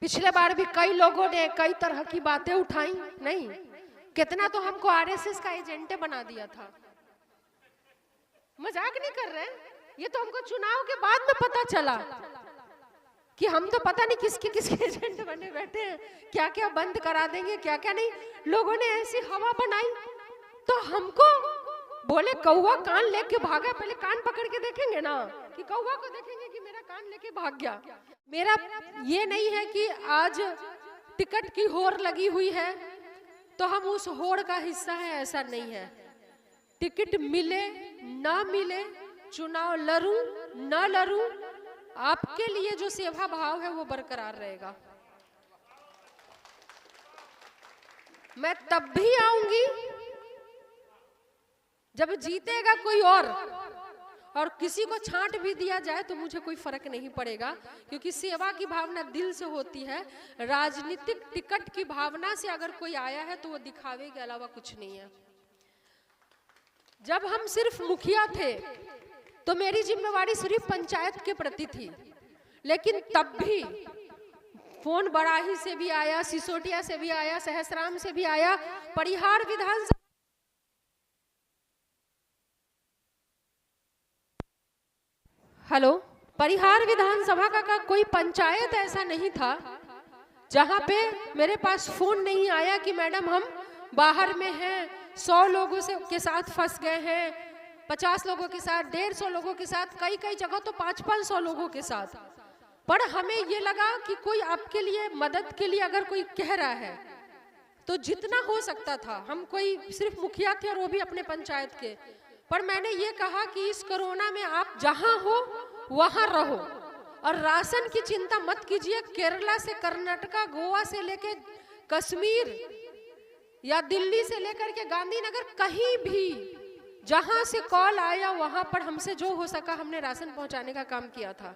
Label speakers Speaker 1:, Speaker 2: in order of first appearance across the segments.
Speaker 1: पिछले बार भी कई लोगों ने कई तरह की बातें उठाई, नहीं कितना तो हमको आरएसएस का एजेंटे बना दिया था। मजाक नहीं कर रहे, ये तो हमको चुनाव के बाद में पता चला कि हम तो पता नहीं किसके किसके एजेंट बने बैठे हैं, क्या क्या बंद करा देंगे क्या क्या नहीं। लोगों ने ऐसी हवा बनाई तो हमको बोले कौवा कान लेके भागा, पहले कान पकड़ के देखेंगे ना कि कौवा को देखेंगे कि मेरा कान लेके भाग गया। मेरा ये नहीं है कि आज टिकट की होड़ लगी हुई है तो हम उस होड़ का हिस्सा है, ऐसा नहीं है। टिकट मिले ना मिले, चुनाव लरूं ना लरूं, आपके लिए जो सेवा भाव है वो बरकरार रहेगा। मैं तब भी आऊंगी जब जीतेगा कोई और किसी को छांट भी दिया जाए तो मुझे कोई फर्क नहीं पड़ेगा, क्योंकि सेवा की भावना दिल से होती है। राजनीतिक टिकट की भावना से अगर कोई आया है तो वो दिखावे के अलावा कुछ नहीं है। जब हम सिर्फ मुखिया थे तो मेरी जिम्मेवारी सिर्फ पंचायत के प्रति थी, लेकिन तब भी फोन बड़ाही से भी आया, सिसोटिया से भी आया, सहसराम से भी आया, परिहार विधानसभा, हेलो, परिहार विधानसभा का कोई पंचायत ऐसा नहीं था जहां पे मेरे पास फोन नहीं आया कि मैडम हम बाहर में हैं, 100 लोगों के साथ फंस गए हैं, 50 लोगों के साथ, 150 लोगों के साथ, कई जगह तो 500-500 लोगों के साथ। पर हमें ये लगा कि कोई आपके लिए मदद के लिए अगर कोई कह रहा है तो जितना हो सकता था, हम कोई सिर्फ मुखिया थे और वो भी अपने पंचायत के, पर मैंने ये कहा कि इस कोरोना में आप जहां हो वहां रहो और राशन की चिंता मत कीजिए। केरला से कर्नाटका, गोवा से लेके कश्मीर या दिल्ली से लेकर के गांधीनगर, कहीं भी जहां से कॉल आया वहां पर हमसे जो हो सका हमने राशन पहुंचाने का काम किया था।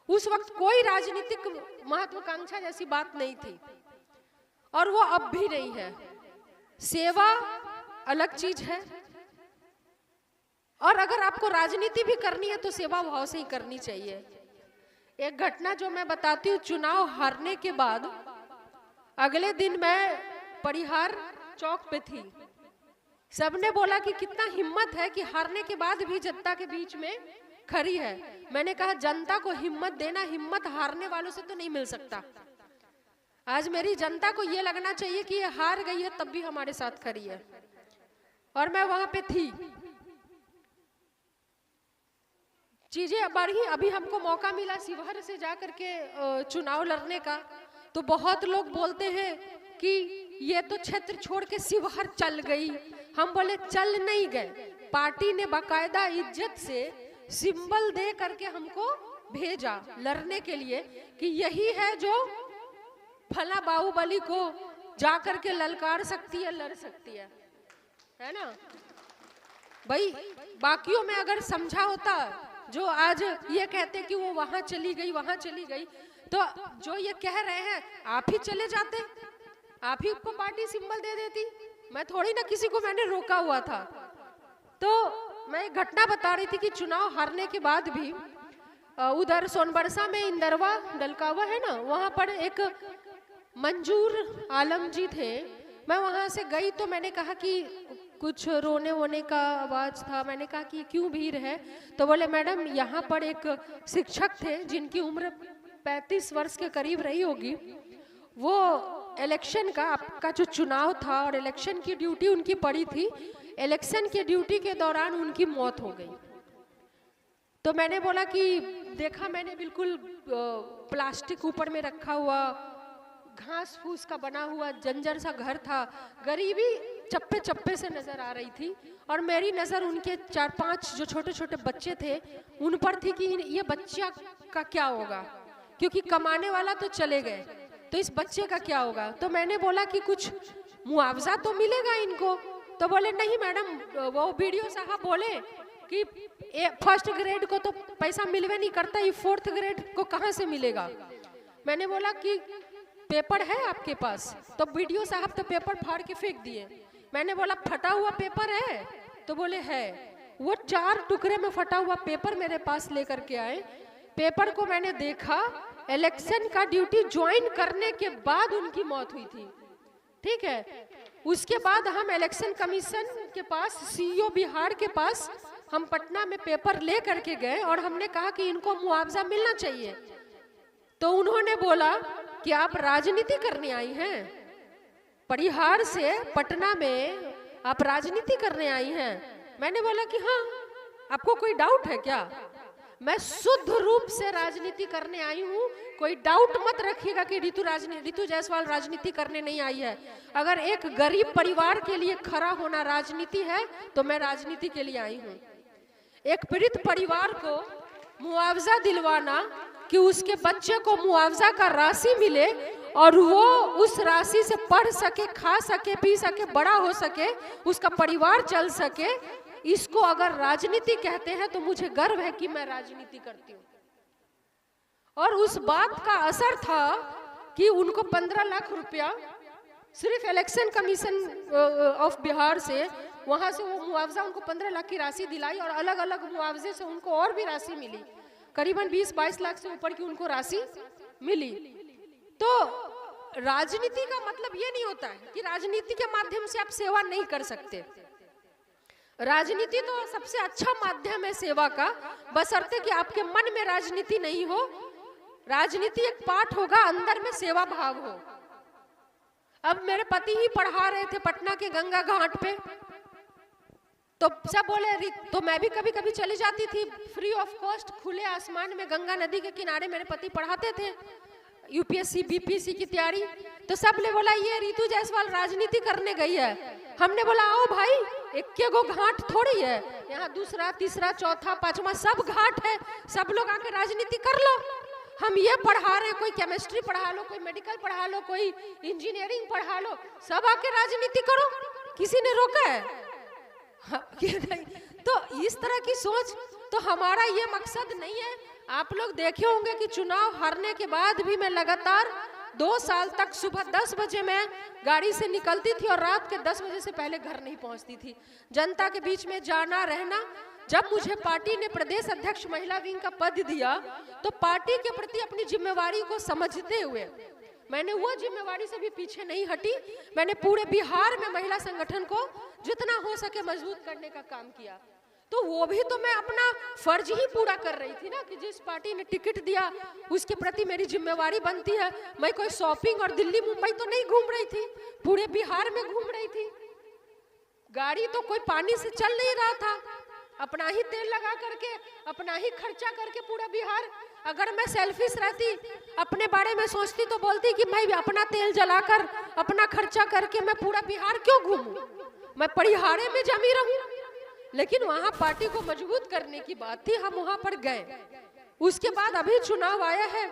Speaker 1: उस वक्त कोई राजनीतिक महत्वाकांक्षा जैसी बात नहीं थी और वो अब भी नहीं है। सेवा अलग चीज है और अगर आपको राजनीति भी करनी है तो सेवा भाव से ही करनी चाहिए। एक घटना जो मैं बताती हूँ, चुनाव हारने के बाद अगले दिन मैं परिहार चौक पे थी। सबने बोला कि कितना हिम्मत है कि हारने के बाद भी जनता के बीच में खड़ी है। मैंने कहा जनता को हिम्मत देना, हिम्मत हारने वालों से तो नहीं मिल सकता। आज मेरी जनता को ये लगना चाहिए कि ये हार गई है तब भी हमारे साथ खड़ी है, और मैं वहां पे थी। चीजें बढ़ी, अभी हमको मौका मिला शिवहर से जाकर के चुनाव लड़ने का, तो बहुत लोग बोलते हैं कि ये तो क्षेत्र छोड़ के शिवहर चल गई। हम बोले चल नहीं गए, पार्टी ने बाकायदा इज्जत से सिंबल दे करके हमको भेजा लड़ने के लिए कि यही है जो फला बाहुबली को जा करके ललकार सकती है, लड़ सकती है ना भाई। बाकियों में अगर समझा होता, जो आज ये कहते कि वो वहां चली गई वहां चली गई, तो जो ये कह रहे हैं आप ही चले जाते, आप ही को पार्टी सिंबल दे देती। मैं थोड़ी ना किसी को मैंने रोका हुआ था। तो मैं एक घटना बता रही थी कि चुनाव हारने के बाद भी उधर सोनबरसा में इंदरवा डलकावा है ना, वहां पर एक मंजूर आलम जी थे। मैं वहां से गई तो मैंने कहा कि कुछ रोने वोने का आवाज था। मैंने कहा कि क्यों भीड़ है, तो बोले मैडम यहाँ पर एक शिक्षक थे जिनकी उम्र 35 वर्ष के करीब रही होगी। वो इलेक्शन का आपका जो चुनाव था और इलेक्शन की ड्यूटी उनकी पड़ी थी, इलेक्शन की ड्यूटी के दौरान उनकी मौत हो गई। तो मैंने बोला कि देखा मैंने बिल्कुल प्लास्टिक ऊपर में रखा हुआ, घास फूस का बना हुआ जंजर सा घर था, गरीबी चप्पे चप्पे से नजर आ रही थी, और मेरी नजर उनके 4-5 जो छोटे छोटे बच्चे थे उन पर थी कि ये बच्चा का क्या होगा, क्योंकि कमाने वाला तो चले गए, तो इस बच्चे का क्या होगा। तो मैंने बोला कि कुछ मुआवजा तो मिलेगा इनको, तो बोले नहीं मैडम, वो वीडियो साहब बोले कि फर्स्ट ग्रेड को तो पैसा मिलवे नहीं करता, ये 4th ग्रेड को कहाँ से मिलेगा। मैंने बोला कि पेपर है आपके पास, तो वीडियो साहब तो पेपर फाड़ के फेंक दिए। मैंने बोला फटा हुआ पेपर है, तो बोले है। वो 4 टुकड़े में फटा हुआ पेपर मेरे पास लेकर के आए। पेपर को मैंने देखा इलेक्शन का ड्यूटी ज्वाइन करने के बाद उनकी मौत हुई थी, ठीक है। उसके बाद हम इलेक्शन कमीशन के पास, सीईओ बिहार के पास हम पटना में पेपर ले करके गए और हमने कहा कि इनको मुआवजा मिलना चाहिए। तो उन्होंने बोला कि आप राजनीति करने आई हैं, परिहार से पटना में आप राजनीति करने आई हैं। मैंने बोला कि हाँ, आपको कोई डाउट है क्या? मैं शुद्ध रूप से राजनीति करने आई हूँ, कोई डाउट मत रखिएगा कि रितु जायसवाल राजनीति करने नहीं आई है। अगर एक गरीब परिवार के लिए खड़ा होना राजनीति है तो मैं राजनीति के लिए आई हूँ। एक पीड़ित परिवार को मुआवजा दिलवाना, कि उसके बच्चे को मुआवजा का राशि मिले और वो उस राशि से पढ़ सके, खा सके, पी सके, बड़ा हो सके, उसका परिवार चल सके, इसको अगर राजनीति कहते हैं तो मुझे गर्व है कि मैं राजनीति करती हूँ। और उस बात का असर था कि उनको 15 लाख रुपया सिर्फ इलेक्शन कमीशन ऑफ बिहार से, वहां से वो मुआवजा उनको 15 लाख की राशि दिलाई और अलग अलग मुआवजे से उनको और भी राशि मिली, करीबन 20-22 लाख से ऊपर की उनको राशि मिली। तो राजनीति का मतलब ये नहीं होता है कि राजनीति के माध्यम से आप सेवा नहीं कर सकते। राजनीति तो सबसे अच्छा माध्यम है सेवा का, बशर्ते कि आपके मन में राजनीति नहीं हो। राजनीति एक पार्ट होगा, अंदर में सेवा भाव हो। अब मेरे पति ही पढ़ा रहे थे पटना के गंगा घाट पे, तो सब बोले, तो मैं भी कभी कभी चली जाती थी फ्री ऑफ कॉस्ट, खुले आसमान में गंगा नदी के किनारे मेरे पति पढ़ाते थे यूपीएससी बीपीएससी की तैयारी। तो सब ने बोला ये रितु जायसवाल राजनीति करने गई है। हमने बोला आओ भाई, एक गो घाट थोड़ी है यहाँ, दूसरा तीसरा चौथा पांचवा सब घाट है, सब लोग आके राजनीति कर लो। हम ये पढ़ा रहे, कोई केमिस्ट्री पढ़ा लो, कोई मेडिकल पढ़ा लो, कोई इंजीनियरिंग पढ़ा लो, सब आके राजनीति करो, किसी ने रोका है? तो इस तरह की सोच, तो हमारा ये मकसद नहीं है। आप लोग देखे होंगे कि चुनाव हारने के बाद भी मैं लगातार 2 साल तक सुबह 10 बजे मैं गाड़ी से निकलती थी और रात के 10 बजे से पहले घर नहीं पहुंचती थी, जनता के बीच में जाना रहना। जब मुझे पार्टी ने प्रदेश अध्यक्ष महिला विंग का पद दिया तो पार्टी के प्रति अपनी जिम्मेवारी को समझते हुए मैंने वो जिम्मेवारी से भी पीछे नहीं हटी। मैंने पूरे बिहार में महिला संगठन को जितना हो सके मजबूत करने का काम किया। तो वो भी तो मैं अपना फर्ज ही पूरा कर रही थी ना, कि जिस पार्टी ने टिकट दिया उसके प्रति मेरी जिम्मेवारी बनती है। मैं कोई शॉपिंग और दिल्ली मुंबई तो नहीं घूम रही थी, पूरे बिहार में घूम रही थी। गाड़ी तो कोई पानी से चल नहीं रहा था, अपना ही तेल लगा करके, अपना ही खर्चा करके पूरा बिहार। अगर मैं सेल्फिश रहती, अपने बारे में सोचती, तो बोलती कि मैं भी अपना तेल जलाकर, अपना खर्चा करके मैं पूरा बिहार क्यों घूमूं, मैं परिहारे में जमी रहूं। लेकिन वहां पार्टी को मजबूत करने की बात थी, हम वहां पर गए। उसके बाद अभी चुनाव आया है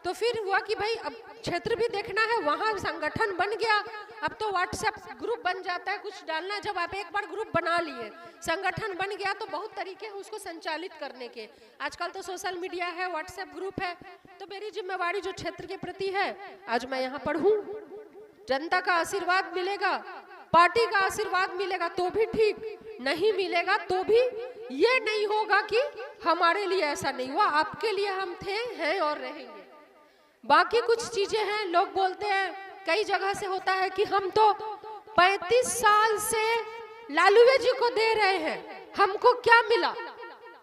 Speaker 1: तो फिर हुआ कि भाई अब क्षेत्र भी देखना है, वहां संगठन बन गया। अब तो व्हाट्सएप ग्रुप बन जाता है, कुछ डालना, जब आप एक बार ग्रुप बना लिए, संगठन बन गया तो बहुत तरीके हैं उसको संचालित करने के। आजकल तो सोशल मीडिया है, व्हाट्सएप ग्रुप है। तो मेरी जिम्मेवारी जो क्षेत्र के प्रति है, आज मैं यहाँ पर हूँ। जनता का आशीर्वाद मिलेगा, पार्टी का आशीर्वाद मिलेगा तो भी ठीक, नहीं मिलेगा तो भी ये नहीं होगा कि हमारे लिए ऐसा नहीं हुआ। आपके लिए हम थे, हैं और रहेंगे। बाकी कुछ चीजें हैं, लोग बोलते हैं, कई जगह से होता है कि हम तो 35 साल से लालूवे जी को दे रहे हैं, हमको क्या मिला।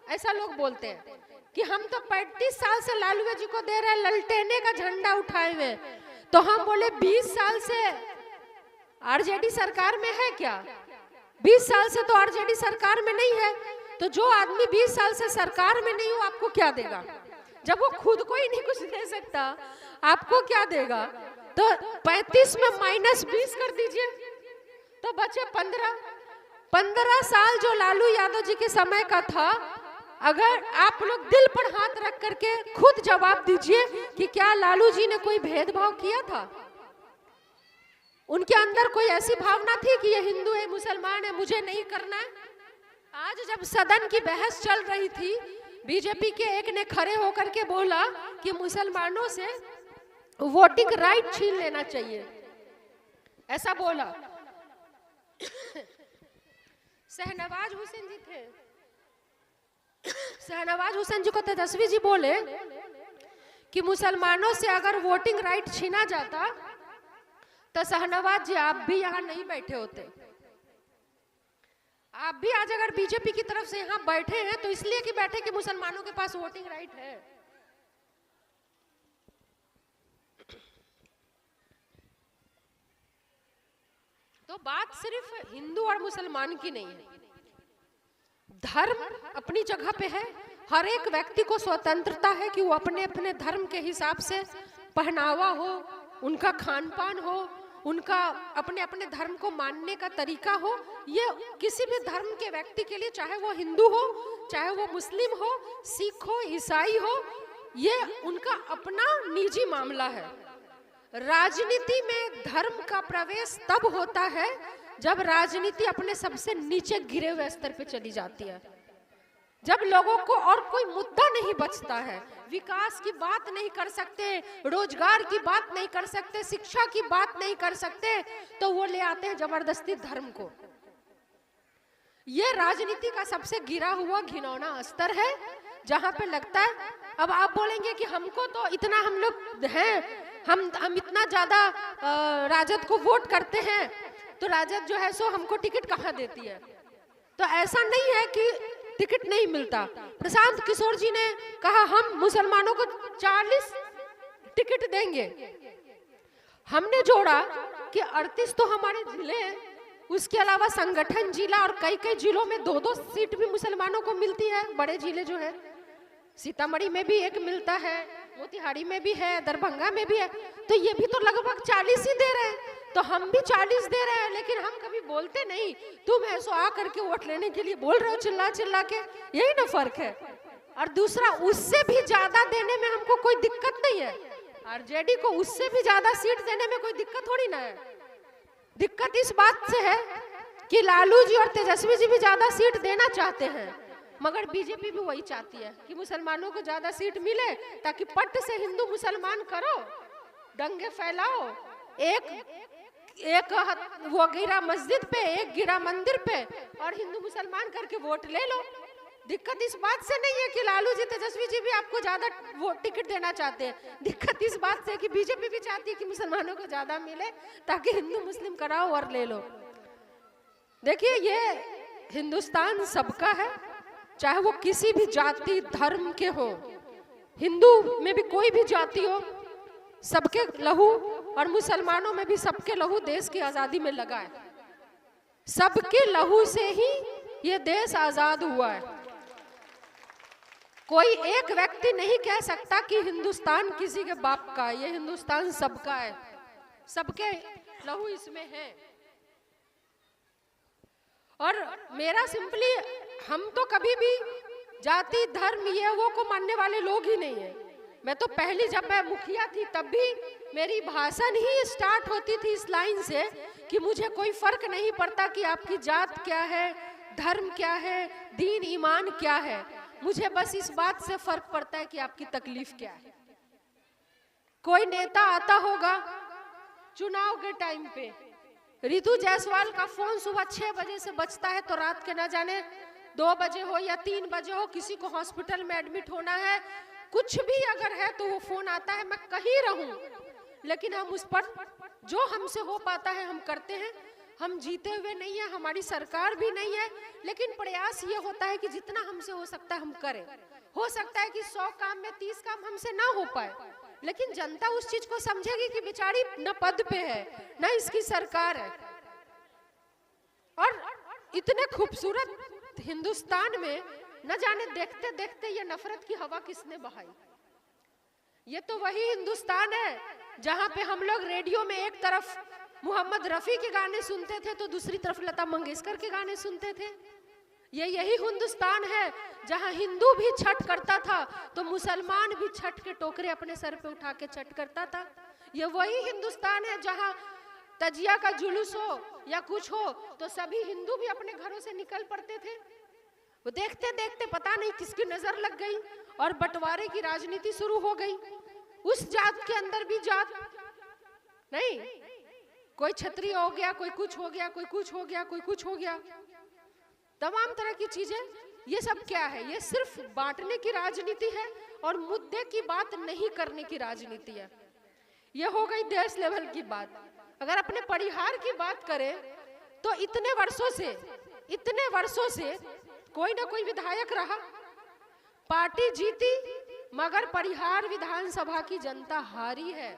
Speaker 1: ऐसा लोग बोलते हैं कि हम तो 35 साल से लालूवे जी को दे रहे हैं, ललटेने का झंडा उठाए हुए। तो हम बोले 20 साल से आरजेडी सरकार में है क्या? 20 साल से तो आरजेडी सरकार में नहीं है, तो जो आदमी 20 साल से सरकार में नहीं हो आपको क्या देगा? जब वो खुद को ही नहीं कुछ दे सकता, आपको क्या देगा? तो 35 में -20 कर दीजिए तो बचे 15 साल जो लालू यादव जी के समय का था। अगर आप लोग दिल पर हाथ रख करके खुद जवाब दीजिए कि क्या लालू जी ने कोई भेदभाव किया था? उनके अंदर कोई ऐसी भावना थी कि ये हिंदू है, मुसलमान है, मुझे नहीं करना है? आज जब सदन की बहस चल रही थी, बीजेपी के एक ने खड़े होकर के बोला कि मुसलमानों से वोटिंग राइट छीन लेना चाहिए, ऐसा बोला। शहनवाज हुसैन जी थे, शहनवाज हुसैन जी को तेजस्वी जी बोले कि मुसलमानों से अगर वोटिंग राइट छीना जाता तो शाहनवाज जी आप भी यहाँ नहीं बैठे होते। आप भी आज अगर बीजेपी की तरफ से यहाँ बैठे हैं तो इसलिए कि बैठे कि मुसलमानों के पास वोटिंग राइट है। तो बात सिर्फ हिंदू और मुसलमान की नहीं है, धर्म अपनी जगह पे है। हर एक व्यक्ति को स्वतंत्रता है कि वो अपने अपने धर्म के हिसाब से पहनावा हो, उनका खान पान हो, उनका अपने अपने धर्म को मानने का तरीका हो। ये किसी भी धर्म के व्यक्ति के लिए, चाहे वो हिंदू हो, चाहे वो मुस्लिम हो, सिख हो, ईसाई हो, ये उनका अपना निजी मामला है। राजनीति में धर्म का प्रवेश तब होता है जब राजनीति अपने सबसे नीचे गिरे हुए स्तर पे चली जाती है, जब लोगों को और कोई मुद्दा नहीं बचता है, विकास की बात नहीं कर सकते, रोजगार की बात नहीं कर सकते, शिक्षा की बात नहीं कर सकते, तो वो ले आते हैं जबरदस्ती धर्म को। ये राजनीति का सबसे गिरा हुआ घिनौना स्तर है, जहां पे लगता है अब आप बोलेंगे कि हमको तो इतना हम लोग हैं, हम इतना ज्यादा राजद को वोट करते हैं, तो राजद जो है सो हमको टिकट कहाँ देती है। तो ऐसा नहीं है कि टिकट नहीं मिलता। प्रशांत किशोर जी ने कहा हम मुसलमानों को 40 टिकट देंगे। हमने जोड़ा कि 38 तो हमारे जिले हैं, उसके अलावा संगठन जिला और कई कई जिलों में 2-2 सीट भी मुसलमानों को मिलती है। बड़े जिले जो है, सीतामढ़ी में भी एक मिलता है, मोतिहारी में भी है, दरभंगा में भी है, तो ये भी तो लगभग 40 ही दे रहे हैं। तो हम भी 40 दे रहे हैं, लेकिन हम कभी बोलते नहीं। तुम ऐसो आ करके वोट लेने के लिए बोल रहे हो चिल्ला चिल्ला के, यही ना फर्क है। और दूसरा, उससे भी ज्यादा देने में हमको कोई दिक्कत नहीं है। आरजेडी को उससे भी ज्यादा सीट देने में कोई दिक्कत थोड़ी ना है। दिक्कत इस बात से है कि लालू जी और तेजस्वी जी भी ज्यादा सीट देना चाहते हैं, मगर बीजेपी भी वही चाहती है कि मुसलमानों को ज्यादा सीट मिले, ताकि पट से हिंदू मुसलमान करो, दंगे फैलाओ, एक वो गिरा मस्जिद पे, एक गिरा मंदिर पे, और हिंदू मुसलमान करके वोट ले लो। दिक्कत इस बात से नहीं है कि लालू जी तेजस्वी जी भी आपको ज्यादा वोट टिकट देना चाहते हैं। दिक्कत इस बात से है कि बीजेपी भी चाहती है कि मुसलमानों को ज्यादा मिले, ताकि हिंदू मुस्लिम कराओ और ले लो। देखिए, ये हिंदुस्तान सबका है, चाहे वो किसी भी जाति धर्म के हो। हिंदू में भी कोई भी जाति हो, सबके लहू, और मुसलमानों में भी सबके लहू देश की आजादी में लगा है। सबके लहू से ही ये देश आजाद हुआ है। कोई एक व्यक्ति नहीं कह सकता कि हिंदुस्तान किसी के बाप का है। ये हिंदुस्तान सबका है, सबके लहू इसमें है। और मेरा सिंपली, हम तो कभी भी जाति धर्म ये वो को मानने वाले लोग ही नहीं है। मैं तो पहली, जब मैं मुखिया थी तब भी मेरी भाषण ही स्टार्ट होती थी इस लाइन से कि मुझे कोई फर्क नहीं पड़ता कि आपकी जात क्या है, धर्म क्या है, दीन ईमान क्या है, मुझे बस इस बात से फर्क पड़ता है कि आपकी तकलीफ क्या है। कोई नेता आता होगा चुनाव के टाइम पे, रितु जायसवाल का फोन सुबह 6 बजे से बजता है तो रात के ना जाने 2 बजे हो या 3 बजे हो, किसी को हॉस्पिटल में एडमिट होना है, कुछ भी अगर है तो वो फोन आता है, मैं कहीं रहूं, लेकिन हम उस पर जो हमसे हो पाता है हम करते हैं। हम जीते हुए नहीं है, हमारी सरकार भी नहीं है, लेकिन प्रयास ये होता है कि जितना हमसे हो सकता है हम करें। हो सकता है कि 100 काम में 30 काम हमसे ना हो पाए, लेकिन जनता उस चीज को समझेगी कि बेचारी न पद पे है न इसकी सरकार है। और इतने खूबसूरत हिंदुस्तान में न जाने देखते देखते ये नफरत की हवा किसने बहाई। ये तो वही हिंदुस्तान है जहां पे हम लोग रेडियो में एक तरफ मोहम्मद रफी के गाने सुनते थे तो दूसरी तरफ लता मंगेशकर के गाने सुनते थे। ये यही हिंदुस्तान है जहां हिंदू भी छठ करता था तो मुसलमान भी छठ के टोकरे अपने सर पे उठा के छठ करता था। ये वही हिंदुस्तान है जहां तजिया का जुलूस हो या कुछ हो तो सभी हिंदू भी अपने घरों से निकल पड़ते थे। वो देखते देखते पता नहीं किसकी नजर लग गई और बंटवारे की राजनीति शुरू हो गई। उस जात के अंदर भी जात नहीं, कोई क्षत्रिय हो गया, कोई कुछ हो गया, कोई कुछ हो गया, कोई कुछ हो गया, तमाम तरह की चीजें। ये सब क्या है? ये सिर्फ बांटने की राजनीति है और मुद्दे की बात नहीं करने की राजनीति है। यह हो गई देश लेवल की बात। अगर अपने परिहार की बात करें तो इतने वर्षों से कोई ना कोई विधायक रहा, पार्टी जीती, मगर परिहार विधानसभा की जनता हारी है।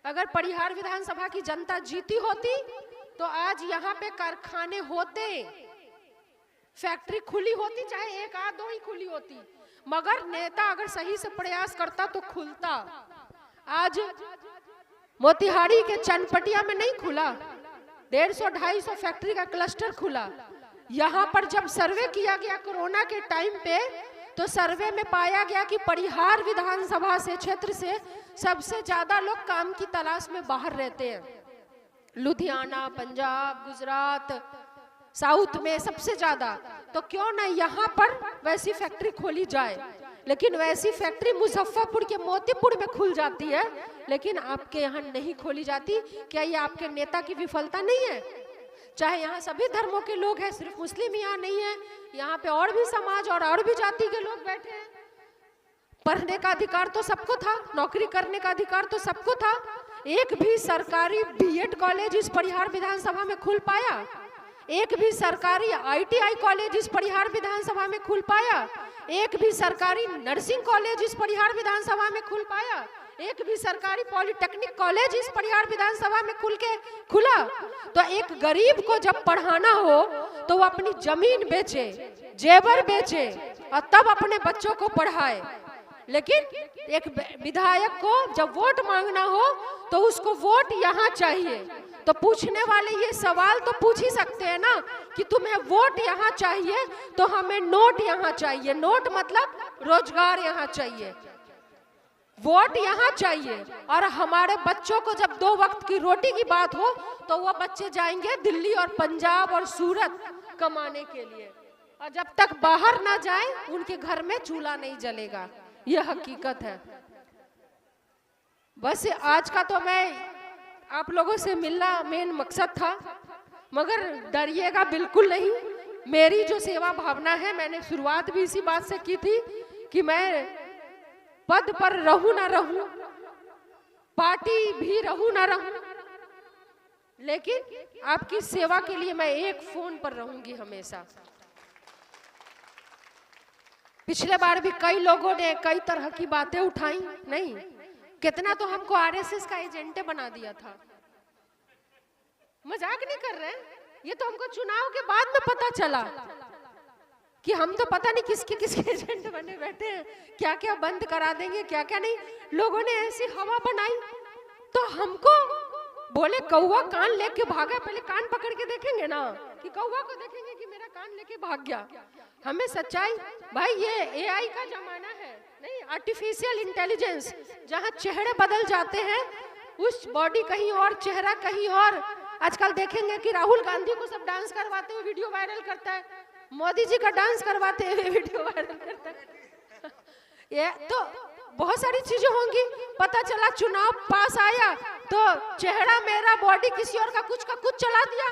Speaker 1: अगर परिहार विधानसभा की जनता जीती होती तो आज यहाँ पे कारखाने होते, फैक्ट्री खुली होती, चाहे एक आध दो ही खुली होती, मगर नेता अगर सही से प्रयास करता तो खुलता। आज मोतिहारी के चनपटिया में नहीं खुला, 150-250 फैक्ट्री का क्लस्टर खुला। यहाँ पर जब सर्वे किया गया कोरोना के टाइम पे, तो सर्वे में पाया गया कि परिहार विधानसभा से क्षेत्र से सबसे ज्यादा लोग काम की तलाश में बाहर रहते हैं। लुधियाना, पंजाब, गुजरात, साउथ में सबसे ज्यादा। तो क्यों ना यहाँ पर वैसी फैक्ट्री खोली जाए। लेकिन वैसी फैक्ट्री मुजफ्फरपुर के मोतीपुर में खुल जाती है, लेकिन आपके यहाँ नहीं खोली जाती। क्या ये आपके नेता की विफलता नहीं है? चाहे यहाँ सभी धर्मों के लोग हैं, सिर्फ मुस्लिम यहाँ नहीं है, यहाँ पे और भी समाज और भी जाति के लोग बैठे हैं। पढ़ने का अधिकार तो सबको था, नौकरी करने का अधिकार तो सबको था। एक भी सरकारी बीएड कॉलेज इस परिहार विधानसभा में खुल पाया? एक भी सरकारी आईटीआई कॉलेज इस परिहार विधानसभा में खुल पाया? एक भी सरकारी नर्सिंग कॉलेज इस परिहार विधानसभा में खुल पाया? एक भी सरकारी पॉलिटेक्निक कॉलेज इस परिहार विधानसभा में खुला? तो एक गरीब को जब पढ़ाना हो तो वो अपनी जमीन बेचे, जेवर बेचे और तब अपने बच्चों को पढ़ाए। लेकिन एक विधायक को जब वोट मांगना हो तो उसको वोट यहाँ चाहिए। तो पूछने वाले ये सवाल तो पूछ ही सकते हैं ना कि तुम्हें वोट यहाँ चाहिए तो हमें नोट यहाँ चाहिए। नोट मतलब रोजगार यहाँ चाहिए, वोट यहाँ चाहिए। और हमारे बच्चों को जब 2 वक्त की रोटी की बात हो तो वो बच्चे जाएंगे दिल्ली और पंजाब और सूरत कमाने के लिए, और जब तक बाहर ना जाए उनके घर में चूल्हा नहीं जलेगा। यह हकीकत है। बस आज का तो मैं आप लोगों से मिलना मेन मकसद था, मगर डरिएगा बिल्कुल नहीं। मेरी जो सेवा भावना है, मैंने शुरुआत भी इसी बात से की थी कि मैं पद पर रहूं ना रहूं, पार्टी भी रहूं ना रहूं, लेकिन आपकी सेवा के लिए मैं एक फोन पर रहूंगी हमेशा। पिछले बार भी कई लोगों ने कई तरह की बातें उठाई, नहीं कितना तो हमको आरएसएस का एजेंटे बना दिया था। मजाक नहीं कर रहे, ये तो हमको चुनाव के बाद में पता चला कि हम तो पता नहीं किसके एजेंट बने बैठे हैं, क्या क्या बंद करा देंगे, क्या क्या नहीं। लोगों ने ऐसी हवा बनाई तो हमको बोले कौवा कान लेके भागा। पहले कान पकड़ के देखेंगे ना, कि कौवा को देखेंगे कि मेरा कान लेके भाग गया। हमें सच्चाई, भाई ये एआई का जमाना है, नहीं आर्टिफिशियल इंटेलिजेंस, जहाँ चेहरे बदल जाते हैं, उस बॉडी कहीं और चेहरा कहीं और। आजकल देखेंगे कि राहुल गांधी को सब डांस करवाते हुए वीडियो वायरल करता है, मोदी जी का डांस करवाते हुए वीडियो वायरल करता है। ये तो बहुत सारी चीजें होंगी। पता चला चुनाव पास आया तो चेहरा मेरा बॉडी किसी और का कुछ चला दिया।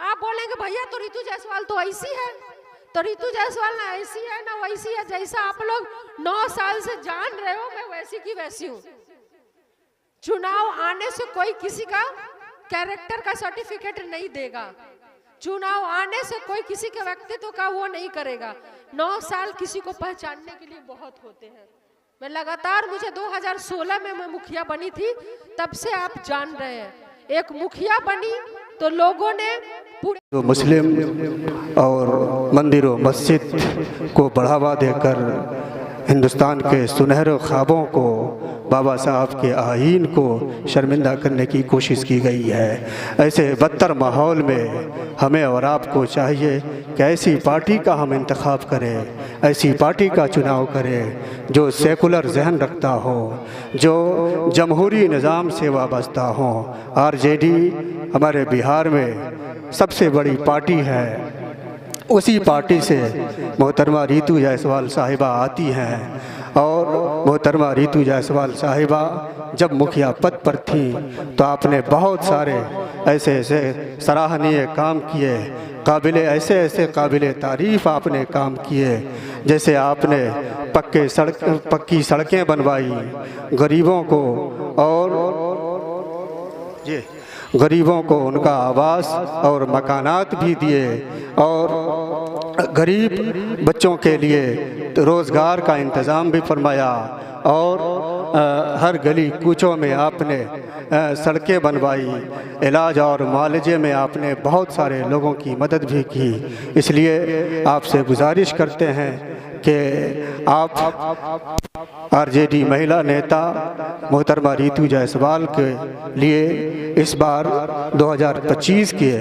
Speaker 1: आप बोलेंगे भैया तो रितु जायसवाल तो ऐसी है, तो रितु जायसवाल ना ऐसी है ना वैसी है। जैसा आप लोग 9 साल से जान रहे हो, मैं वैसी की वैसी हूँ। चुनाव आने से कोई किसी का कैरेक्टर का सर्टिफिकेट नहीं देगा, चुनाव आने से कोई किसी के व्यक्तित्व का वो नहीं करेगा। 9 साल किसी को पहचानने के लिए बहुत होते हैं। मैं लगातार, मुझे 2016 में मैं मुखिया बनी थी, तब से आप जान रहे हैं, एक मुखिया बनी तो लोगों ने पूरे
Speaker 2: मुस्लिम और मंदिरों मस्जिद को बढ़ावा देकर हिंदुस्तान के सुनहरे ख्वाबों को, बाबा साहब के आईन को शर्मिंदा करने की कोशिश की गई है। ऐसे बदतर माहौल में हमें और आपको चाहिए कि ऐसी पार्टी का हम इंतखाब करें, ऐसी पार्टी का चुनाव करें जो सेकुलर जहन रखता हो, जो जमहूरी निज़ाम से वाबस्ता हो। आरजेडी हमारे बिहार में सबसे बड़ी पार्टी है, उसी पार्टी से मोहतरमा रितु जायसवाल साहिबा आती हैं और मोहतरमा रीतू जायसवाल साहिबा जब मुखिया पद पर थीं तो आपने बहुत सारे ऐसे ऐसे सराहनीय काम किए, ऐसे काबिले तारीफ़ आपने काम किए। जैसे आपने पक्की सड़कें बनवाई, गरीबों को गरीबों को उनका आवास और मकानात भी दिए, और गरीब बच्चों के लिए रोज़गार का इंतज़ाम भी फरमाया, और हर गली कूचों में आपने सड़कें बनवाई, इलाज और मुआलजे में आपने बहुत सारे लोगों की मदद भी की। इसलिए आपसे गुजारिश करते हैं कि आप आरजेडी महिला नेता मोहतरमा रीतू जायसवाल के लिए इस बार 2025 के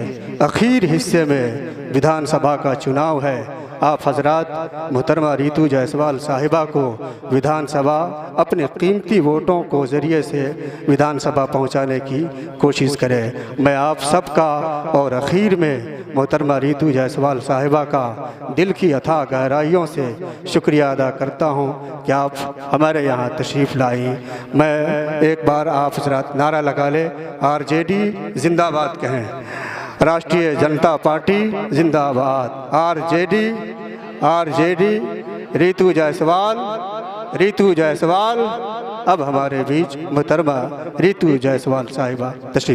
Speaker 2: आखिर हिस्से में विधानसभा का चुनाव है, आप हजरात मोहतरमा रीतू जायसवाल साहिबा को विधानसभा अपने कीमती वोटों को ज़रिए से विधानसभा पहुंचाने की कोशिश करें। मैं आप सबका और आखिर में मोहतरमा रीतू जायसवाल साहिबा का दिल की अथाह गहराइयों से शुक्रिया अदा करता हूं कि आप हमारे यहाँ तशरीफ़ लाई। मैं एक बार आप हजरात नारा लगा ले, आरजेडी जिंदाबाद कहें, राष्ट्रीय जनता पार्टी जिंदाबाद, आरजेडी रीतू जायसवाल। अब हमारे बीच मोहतरमा रीतू जायसवाल साहिबा तशरीफ़